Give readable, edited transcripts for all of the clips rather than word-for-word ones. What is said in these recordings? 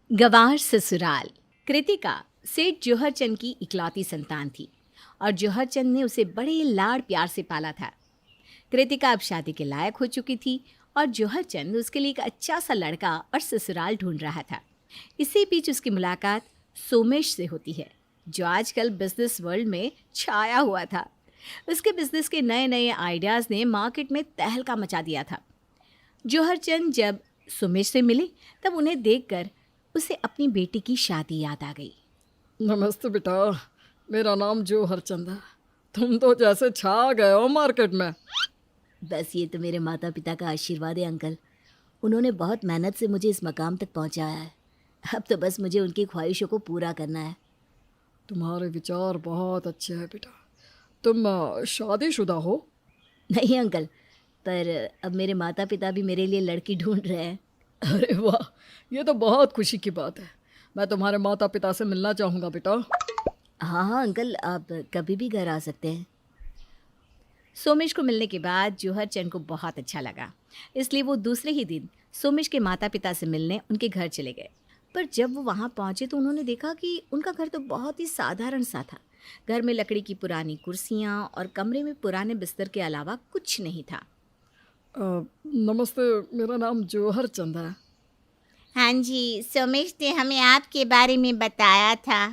गंवार ससुराल। कृतिका सेठ जौहर चंद की इकलौती संतान थी और जौहर चंद ने उसे बड़े लाड़ प्यार से पाला था। कृतिका अब शादी के लायक हो चुकी थी और जौहर चंद उसके लिए एक अच्छा सा लड़का और ससुराल ढूंढ रहा था। इसी बीच उसकी मुलाकात सोमेश से होती है, जो आजकल बिजनेस वर्ल्ड में छाया हुआ था। उसके बिजनेस के नए नए आइडियाज़ ने मार्केट में तहलका मचा दिया था। जौहर चंद जब सोमेश से मिले तब उन्हें देखकर उसे अपनी बेटी की शादी याद आ गई। नमस्ते बेटा, मेरा नाम जौहर चंद है। तुम तो जैसे छा गए हो मार्केट में। बस ये तो मेरे माता पिता का आशीर्वाद है अंकल। उन्होंने बहुत मेहनत से मुझे इस मकाम तक पहुंचाया है। अब तो बस मुझे उनकी ख्वाहिशों को पूरा करना है। तुम्हारे विचार बहुत अच्छे हैं बेटा। तुम शादीशुदा हो? नहीं अंकल, पर अब मेरे माता पिता भी मेरे लिए लड़की ढूंढ रहे हैं। अरे वाह, ये तो बहुत खुशी की बात है। मैं तुम्हारे माता पिता से मिलना चाहूँगा बेटा। हाँ अंकल, आप कभी भी घर आ सकते हैं। सोमेश को मिलने के बाद जौहर चंद को बहुत अच्छा लगा, इसलिए वो दूसरे ही दिन सोमेश के माता पिता से मिलने उनके घर चले गए। पर जब वो वहाँ पहुँचे तो उन्होंने देखा कि उनका घर तो बहुत ही साधारण सा था। घर में लकड़ी की पुरानी कुर्सियाँ और कमरे में पुराने बिस्तर के अलावा कुछ नहीं था। नमस्ते, मेरा नाम जौहर चंद है। हाँ जी, सोमेश ने हमें आपके बारे में बताया था।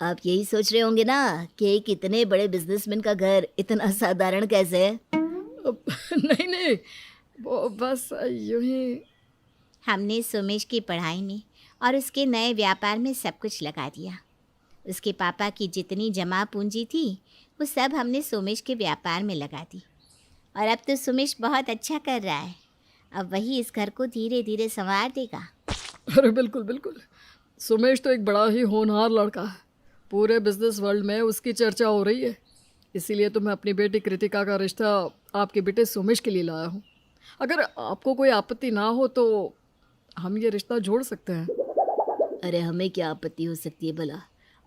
आप यही सोच रहे होंगे ना कि एक इतने बड़े बिजनेसमैन का घर इतना साधारण कैसे है। नहीं नहीं, वो बस यूं ही। हमने सोमेश की पढ़ाई में और उसके नए व्यापार में सब कुछ लगा दिया। उसके पापा की जितनी जमा पूंजी थी वो सब हमने सोमेश के व्यापार में लगा दी। और अब तो सोमेश बहुत अच्छा कर रहा है। अब वही इस घर को धीरे धीरे संवार देगा। अरे बिल्कुल बिल्कुल, सुमेश तो एक बड़ा ही होनहार लड़का है। पूरे बिजनेस वर्ल्ड में उसकी चर्चा हो रही है। इसीलिए तो मैं अपनी बेटी कृतिका का रिश्ता आपके बेटे सुमेश के लिए लाया हूँ। अगर आपको कोई आपत्ति ना हो तो हम ये रिश्ता जोड़ सकते हैं। अरे हमें क्या आपत्ति हो सकती है भला,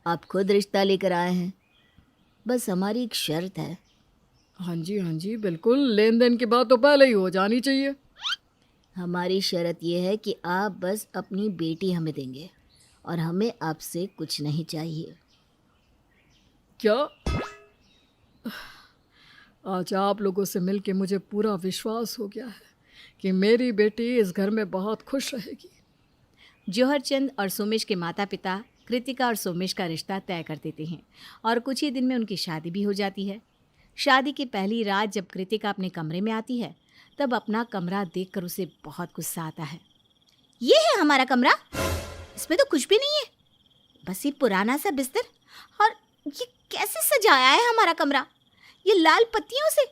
आप खुद रिश्ता लेकर आए हैं। बस हमारी एक शर्त है। हाँ जी बिल्कुल, लेन देन की बात तो पहले ही हो जानी चाहिए। हमारी शर्त यह है कि आप बस अपनी बेटी हमें देंगे और हमें आपसे कुछ नहीं चाहिए। क्या? आज आप लोगों से मिलके मुझे पूरा विश्वास हो गया है कि मेरी बेटी इस घर में बहुत खुश रहेगी। जौहर चंद और सोमेश के माता पिता कृतिका और सोमेश का रिश्ता तय कर देते हैं और कुछ ही दिन में उनकी शादी भी हो जाती है। शादी की पहली रात जब कृतिका अपने कमरे में आती है तब अपना कमरा देखकर उसे बहुत गुस्सा आता है। ये है हमारा कमरा, इसमें तो कुछ भी नहीं है, बस ये पुराना सा बिस्तर। और ये कैसे सजाया है हमारा कमरा, ये लाल पत्तियों से।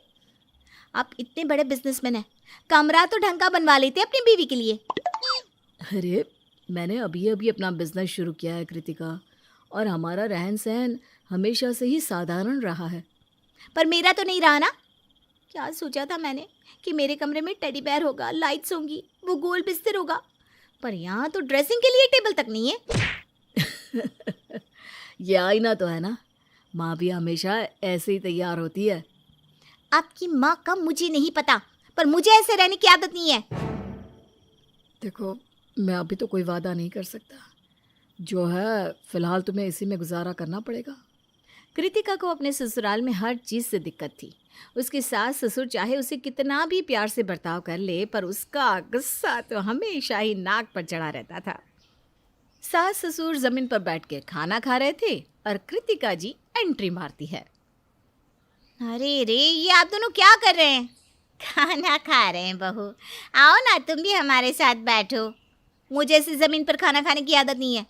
आप इतने बड़े बिजनेसमैन हैं, कमरा तो ढंग का बनवा लेते अपनी बीवी के लिए। अरे मैंने अभी अभी अपना बिजनेस शुरू किया है कृतिका, और हमारा रहन सहन हमेशा से ही साधारण रहा है। पर मेरा तो नहीं रहा ना। क्या सोचा था मैंने कि मेरे कमरे में टेडी बेयर होगा, लाइट्स होंगी, वो गोल बिस्तर होगा, पर यहाँ तो ड्रेसिंग के लिए टेबल तक नहीं है। ये आईना तो है ना, माँ भी हमेशा ऐसे ही तैयार होती है। आपकी माँ का मुझे नहीं पता, पर मुझे ऐसे रहने की आदत नहीं है। देखो, मैं अभी तो कोई वादा नहीं कर सकता। जो है फिलहाल तुम्हें इसी में गुजारा करना पड़ेगा। कृतिका को अपने ससुराल में हर चीज़ से दिक्कत थी। उसके सास ससुर चाहे उसे कितना भी प्यार से बर्ताव कर ले, पर उसका गुस्सा तो हमेशा ही नाक पर चढ़ा रहता था। सास ससुर जमीन पर बैठ के खाना खा रहे थे और कृतिका जी एंट्री मारती है। अरे रे, ये आप दोनों क्या कर रहे हैं? खाना खा रहे हैं बहू, आओ ना तुम भी हमारे साथ बैठो। मुझे ऐसे ज़मीन पर खाना खाने की आदत नहीं है।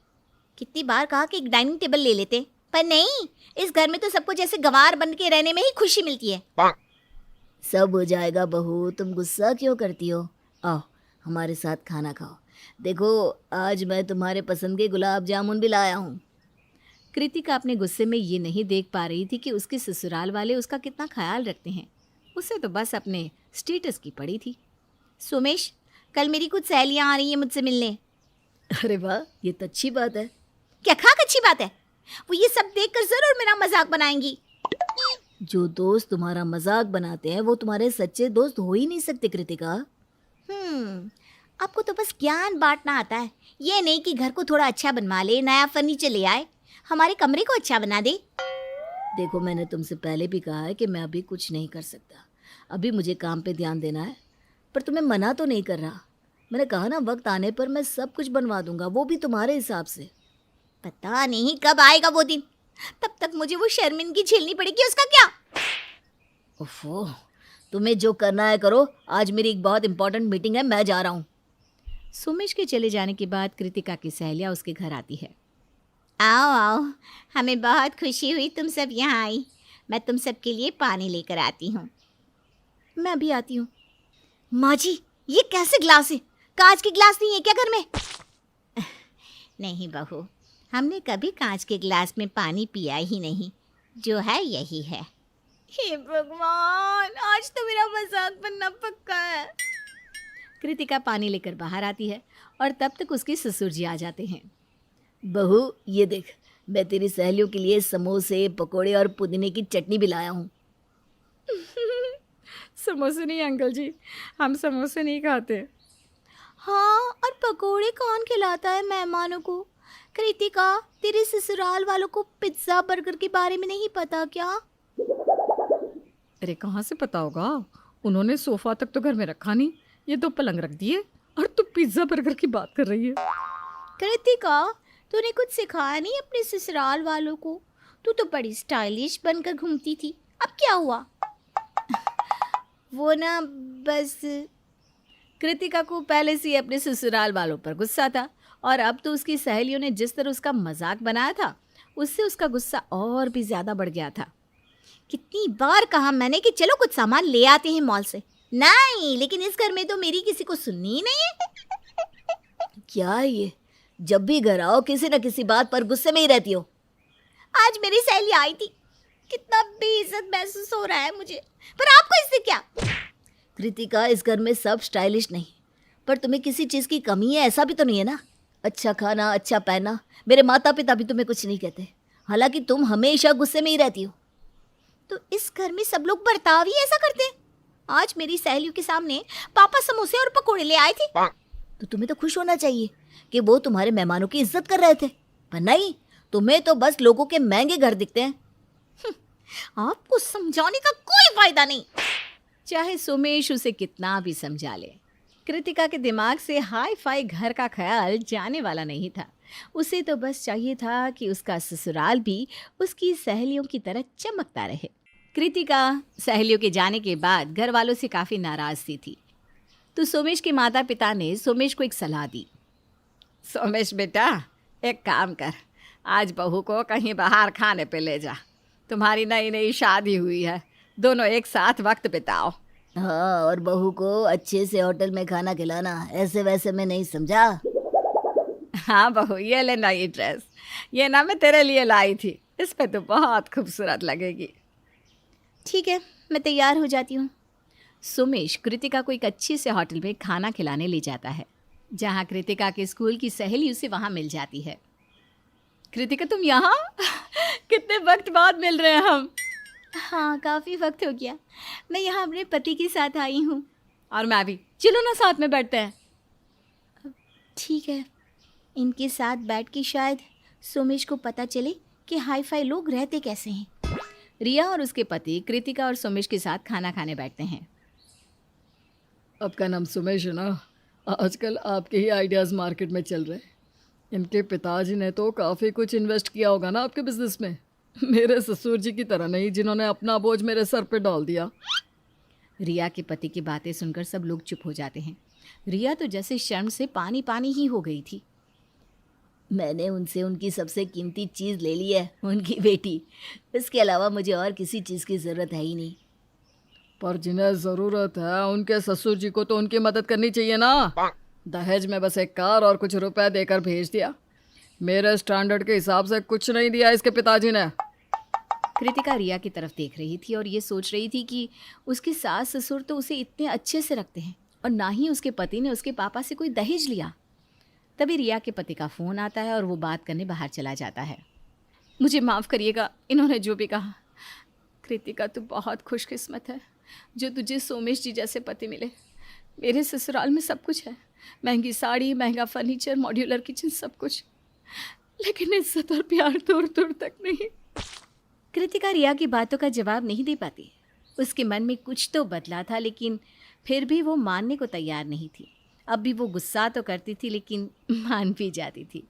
कितनी बार कहा कि एक डाइनिंग टेबल ले लेते, पर नहीं, इस घर में तो सबको जैसे गंवार बन के रहने में ही खुशी मिलती है। सब हो जाएगा बहू, तुम गुस्सा क्यों करती हो? आओ हमारे साथ खाना खाओ। देखो आज मैं तुम्हारे पसंद के गुलाब जामुन भी लाया हूँ। कृतिका अपने गुस्से में ये नहीं देख पा रही थी कि उसके ससुराल वाले उसका कितना ख्याल रखते हैं। उसे तो बस अपने स्टेटस की पड़ी थी। सोमेश, कल मेरी कुछ सहेलियाँ आ रही हैं मुझसे मिलने। अरे वाह, ये तो अच्छी बात है। क्या खाक अच्छी बात है? वो ये सब देखकर जरूर मेरा मजाक बनाएंगी। जो दोस्त तुम्हारा मजाक बनाते हैं वो तुम्हारे सच्चे दोस्त हो ही नहीं सकते कृतिका। आपको तो बस ज्ञान बांटना आता है, ये नहीं कि घर को थोड़ा अच्छा बनवा ले, नया फर्नीचर ले आए, हमारे कमरे को अच्छा बना दे। देखो, मैंने तुमसे पहले भी कहा है कि मैं अभी कुछ नहीं कर सकता। अभी मुझे काम पे ध्यान देना है, पर तुम्हें मना तो नहीं कर रहा। मैंने कहा ना, वक्त आने पर मैं सब कुछ बनवा दूंगा, वो भी तुम्हारे हिसाब से। पता नहीं कब आएगा वो दिन, तब तक मुझे वो शर्मिंदगी झेलनी पड़ेगी, उसका क्या। ओफो, तुम्हें जो करना है करो। आज मेरी एक बहुत इंपॉर्टेंट मीटिंग है, मैं जा रहा हूँ। सोमेश के चले जाने के बाद कृतिका की सहेलियाँ उसके घर आती है। आओ आओ, हमें बहुत खुशी हुई तुम सब यहाँ आई। मैं तुम सब के लिए पानी लेकर आती हूँ। मैं अभी आती हूँ। माँ जी, ये कैसे ग्लास है? कांच के ग्लास नहीं है क्या घर में? नहीं बहू, हमने कभी कांच के ग्लास में पानी पिया ही नहीं, जो है यही है। हे भगवान, आज तो मेरा मजाक बनना पक्का है। कृतिका पानी लेकर बाहर आती है और तब तक उसके ससुर जी आ जाते हैं। बहू, ये देख, मैं तेरी सहेलियों के लिए समोसे, पकोड़े और पुदीने की चटनी भी लाया हूँ। समोसे नहीं अंकल जी, हम समोसे नहीं खाते। हाँ, और पकोड़े कौन खिलाता है मेहमानों को? कृतिका, तेरे ससुराल वालों को पिज्ज़ा बर्गर के बारे में नहीं पता क्या? अरे कहाँ से पता होगा, उन्होंने सोफा तक तो घर में रखा नहीं, ये तो पलंग रख दिए और तू पिज्ज़ा बर्गर की बात कर रही है। कृतिका, तूने कुछ सिखाया नहीं अपने ससुराल वालों को? तू तो बड़ी स्टाइलिश बनकर घूमती थी, अब क्या हुआ? वो ना बस। कृतिका को पहले से ही अपने ससुराल वालों पर गुस्सा था और अब तो उसकी सहेलियों ने जिस तरह उसका मजाक बनाया था, उससे उसका गुस्सा और भी ज़्यादा बढ़ गया था। कितनी बार कहा मैंने कि चलो कुछ सामान ले आते हैं मॉल से। नहीं, लेकिन इस घर में तो मेरी किसी को सुननी ही नहीं है। क्या है ये? जब भी घर आओ किसी न किसी बात पर गुस्से में ही रहती हो। आज मेरी सहेली आई थी, कितना बेइज्जत महसूस हो रहा है मुझे, पर आपको इससे क्या? कृतिका, इस घर में सब स्टाइलिश नहीं, पर तुम्हें किसी चीज़ की कमी है ऐसा भी तो नहीं है ना? अच्छा खाना, अच्छा पहना, मेरे माता पिता भी तुम्हें कुछ नहीं कहते, हालांकि तुम हमेशा गुस्से में ही रहती हो। तो इस घर में सब लोग बर्ताव ही ऐसा करते हैं। आज मेरी सहेलियों के सामने पापा समोसे और पकोड़े ले आए थे। तो तुम्हें तो खुश होना चाहिए कि वो तुम्हारे मेहमानों की इज्जत कर रहे थे, पर नहीं, तुम्हें तो बस लोगों के महंगे घर दिखते हैं। आपको समझाने का कोई फायदा नहीं। चाहे सोमेश उसे कितना भी समझा ले, कृतिका के दिमाग से हाई फाई घर का ख्याल जाने वाला नहीं था। उसे तो बस चाहिए था कि उसका ससुराल भी उसकी सहेलियों की तरह चमकता रहे। कृतिका सहेलियों के जाने के बाद घर वालों से काफ़ी नाराज़ सी थी, तो सोमेश के माता पिता ने सोमेश को एक सलाह दी। सोमेश बेटा, एक काम कर, आज बहू को कहीं बाहर खाने पे ले जा। तुम्हारी नई नई शादी हुई है, दोनों एक साथ वक्त बिताओ। हाँ, और बहू को अच्छे से होटल में खाना खिलाना, ऐसे वैसे में नहीं, समझा? हाँ बहू, ये ले नई ड्रेस, ये ना मैं तेरे लिए लाई थी, इस पे तो बहुत खूबसूरत लगेगी। ठीक है, मैं तैयार हो जाती हूँ। सोमेश कृतिका को एक अच्छे से होटल में खाना खिलाने ले जाता है, जहाँ कृतिका के स्कूल की सहेली उसे वहाँ मिल जाती है। कृतिका, तुम यहाँ? कितने वक्त बाद मिल रहे हैं हम। हाँ, काफ़ी वक्त हो गया। मैं यहाँ अपने पति के साथ आई हूँ। और मैं भी, चलो ना साथ में बैठते हैं। ठीक है, इनके साथ बैठ के शायद सोमेश को पता चले कि हाई फाई लोग रहते कैसे हैं। रिया और उसके पति कृतिका और सोमेश के साथ खाना खाने बैठते हैं। आपका नाम सुमेश है ना? आजकल आपके ही आइडियाज़ मार्केट में चल रहे हैं। इनके पिताजी ने तो काफ़ी कुछ इन्वेस्ट किया होगा ना आपके बिजनेस में। मेरे ससुर जी की तरह नहीं, जिन्होंने अपना बोझ मेरे सर पे डाल दिया। रिया के पति की बातें सुनकर सब लोग चुप हो जाते हैं। रिया तो जैसे शर्म से पानी पानी ही हो गई थी। मैंने उनसे उनकी सबसे कीमती चीज़ ले ली है, उनकी बेटी। इसके अलावा मुझे और किसी चीज़ की ज़रूरत है ही नहीं। पर जिन्हें ज़रूरत है उनके ससुर जी को तो उनकी मदद करनी चाहिए ना। दहेज में बस एक कार और कुछ रुपए देकर भेज दिया। मेरे स्टैंडर्ड के हिसाब से कुछ नहीं दिया इसके पिताजी ने। कृतिका रिया की तरफ देख रही थी और ये सोच रही थी कि उसके सास ससुर तो उसे इतने अच्छे से रखते हैं और ना ही उसके पति ने उसके पापा से कोई दहेज लिया। तभी रिया के पति का फ़ोन आता है और वो बात करने बाहर चला जाता है। मुझे माफ़ करिएगा, इन्होंने जो भी कहा। कृतिका, तू बहुत खुशकिस्मत है जो तुझे सोमेश जी जैसे पति मिले। मेरे ससुराल में सब कुछ है, महंगी साड़ी, महंगा फर्नीचर, मॉड्यूलर किचन, सब कुछ, लेकिन इज्जत और प्यार दूर दूर तक नहीं। कृतिका रिया की बातों का जवाब नहीं दे पाती। उसके मन में कुछ तो बदला था, लेकिन फिर भी वो मानने को तैयार नहीं थी। अब भी वो गुस्सा तो करती थी, लेकिन मान भी जाती थी।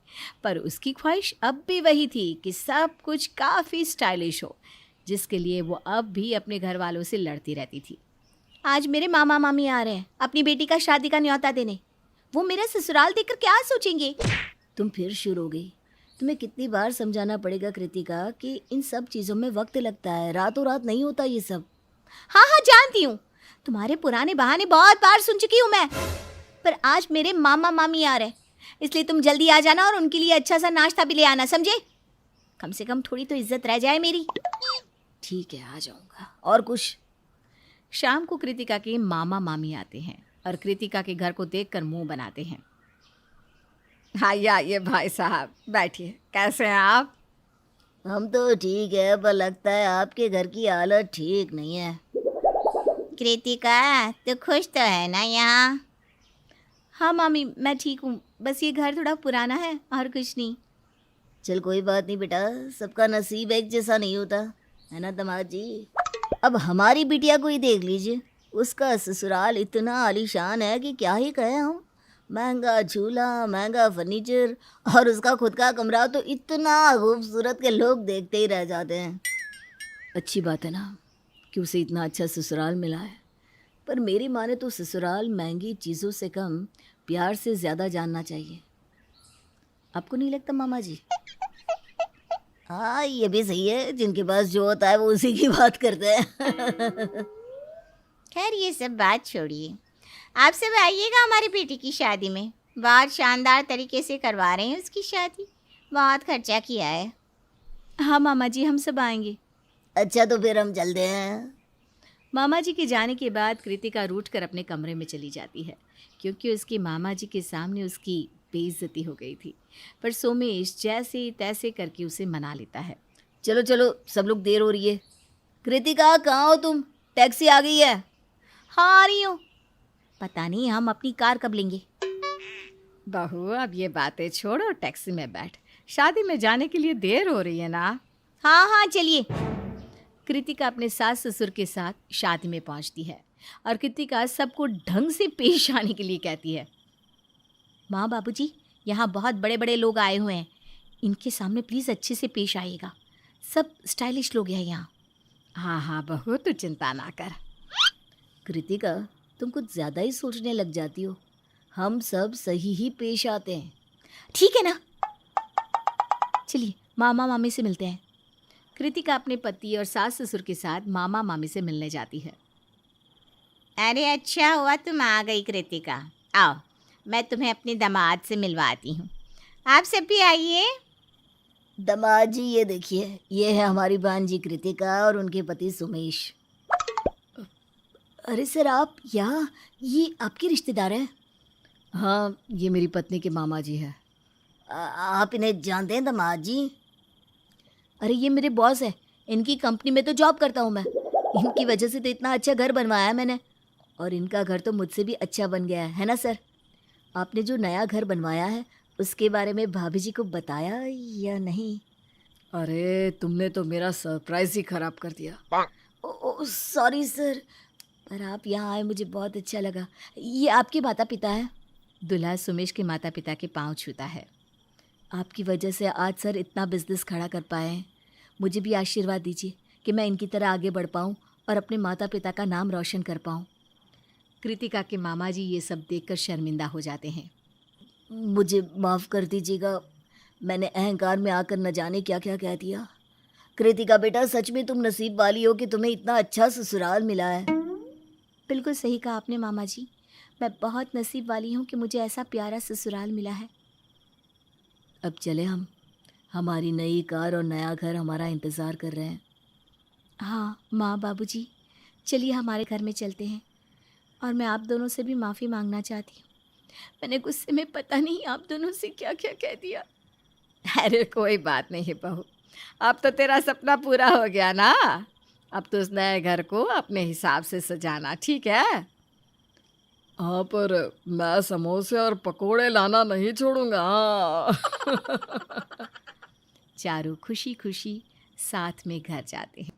पर उसकी ख्वाहिश अब भी वही थी कि सब कुछ काफ़ी स्टाइलिश हो, जिसके लिए वो अब भी अपने घर वालों से लड़ती रहती थी। आज मेरे मामा मामी आ रहे हैं अपनी बेटी का शादी का न्योता देने। वो मेरा ससुराल देखकर क्या सोचेंगे? तुम फिर शुरू हो गई। तुम्हें कितनी बार समझाना पड़ेगा कृतिका कि इन सब चीज़ों में वक्त लगता है, रातों रात नहीं होता ये सब। हाँ हाँ जानती हूँ, तुम्हारे पुराने बहाने बहुत बार सुन चुकी हूँ मैं। पर आज मेरे मामा मामी आ रहे हैं, इसलिए तुम जल्दी आ जाना और उनके लिए अच्छा सा नाश्ता भी ले आना, समझे? कम से कम थोड़ी तो इज्जत रह जाए मेरी। ठीक है, आ जाऊंगा। और कुछ? शाम को कृतिका के मामा मामी आते हैं और कृतिका के घर को देखकर मुंह बनाते हैं। आइए भाई साहब, बैठिए। कैसे हैं आप? हम तो ठीक है, पर लगता है आपके घर की हालत ठीक नहीं है। कृतिका तो खुश तो है ना यहाँ? हाँ मामी, मैं ठीक हूँ, बस ये घर थोड़ा पुराना है और कुछ नहीं। चल कोई बात नहीं बेटा, सबका नसीब एक जैसा नहीं होता, है ना दामाद जी। अब हमारी बिटिया को ही देख लीजिए, उसका ससुराल इतना आलीशान है कि क्या ही कहें हम। महंगा झूला, महंगा फर्नीचर, और उसका खुद का कमरा तो इतना खूबसूरत के लोग देखते ही रह जाते हैं। अच्छी बात है ना कि उसे इतना अच्छा ससुराल मिला है, पर मेरी माने तो ससुराल महंगी चीज़ों से कम प्यार से ज़्यादा जानना चाहिए। आपको नहीं लगता मामा जी? हाँ, ये भी सही है, जिनके पास जो होता है वो उसी की बात करते हैं। खैर ये सब बात छोड़िए, आप सब आइएगा हमारी बेटी की शादी में। बहुत शानदार तरीके से करवा रहे हैं उसकी शादी, बहुत खर्चा किया है। हाँ मामा जी, हम सब आएंगे। अच्छा तो फिर हम चलते हैं। मामा जी के जाने के बाद कृतिका रूठकर अपने कमरे में चली जाती है, क्योंकि उसके मामा जी के सामने उसकी बेइज्जती हो गई थी। पर सोमेश जैसे तैसे करके उसे मना लेता है। चलो चलो, सब लोग, देर हो रही है। कृतिका कहाँ हो तुम? टैक्सी आ गई है। हाँ आ रही हूँ। पता नहीं हम अपनी कार कब लेंगे। बहू, अब ये बातें छोड़ो, टैक्सी में बैठ। शादी में जाने के लिए देर हो रही है ना। हाँ हाँ चलिए। कृतिका अपने सास ससुर के साथ शादी में पहुंचती है और कृतिका सबको ढंग से पेश आने के लिए कहती है। माँ बाबूजी, यहाँ बहुत बड़े बड़े लोग आए हुए हैं, इनके सामने प्लीज़ अच्छे से पेश आइएगा। सब स्टाइलिश लोग हैं यहाँ। हाँ हाँ बहू, तू चिंता ना कर। कृतिका, तुम कुछ ज़्यादा ही सोचने लग जाती हो। हम सब सही ही पेश आते हैं। ठीक है ना? चलिए मामा मामी से मिलते हैं। कृतिका अपने पति और सास ससुर के साथ मामा मामी से मिलने जाती है। अरे अच्छा हुआ तुम आ गई कृतिका। आओ, मैं तुम्हें अपने दामाद से मिलवाती हूँ। आप सब भी आइए। दामाद जी, ये देखिए, ये है हमारी भांजी कृतिका और उनके पति सुमेश। अरे सर, आप यहाँ? ये आपके रिश्तेदार हैं? हाँ, ये मेरी पत्नी के मामा जी हैं। आप इन्हें जानते हैं दामाद जी? अरे ये मेरे बॉस है, इनकी कंपनी में तो जॉब करता हूँ मैं। इनकी वजह से तो इतना अच्छा घर बनवाया है मैंने, और इनका घर तो मुझसे भी अच्छा बन गया है ना सर? आपने जो नया घर बनवाया है उसके बारे में भाभी जी को बताया या नहीं? अरे तुमने तो मेरा सरप्राइज ही खराब कर दिया। ओ सॉरी सर, पर आप यहाँ आए मुझे बहुत अच्छा लगा। ये आपके माता पिता हैं? दुल्हा सुमेश के माता पिता के पांव छूता है। आपकी वजह से आज सर इतना बिजनेस खड़ा कर पाए हैं। मुझे भी आशीर्वाद दीजिए कि मैं इनकी तरह आगे बढ़ पाऊँ और अपने माता पिता का नाम रोशन कर पाऊँ। कृतिका के मामा जी ये सब देखकर शर्मिंदा हो जाते हैं। मुझे माफ़ कर दीजिएगा, मैंने अहंकार में आकर न जाने क्या क्या कह दिया। कृतिका बेटा, सच में तुम नसीब वाली हो कि तुम्हें इतना अच्छा ससुराल मिला है। बिल्कुल सही कहा आपने मामा जी, मैं बहुत नसीब वाली हूँ कि मुझे ऐसा प्यारा ससुराल मिला है। अब चले हम, हमारी नई कार और नया घर हमारा इंतज़ार कर रहे हैं। हाँ माँ बाबूजी, चलिए हमारे घर में चलते हैं। और मैं आप दोनों से भी माफ़ी मांगना चाहती हूँ, मैंने गुस्से में पता नहीं आप दोनों से क्या क्या कह दिया। अरे कोई बात नहीं बहू, अब तो तेरा सपना पूरा हो गया ना। अब तो उस नए घर को अपने हिसाब से सजाना, ठीक है? हाँ, पर मैं समोसे और पकोड़े लाना नहीं छोड़ूंगा। हाँ। चारों खुशी खुशी साथ में घर जाते हैं।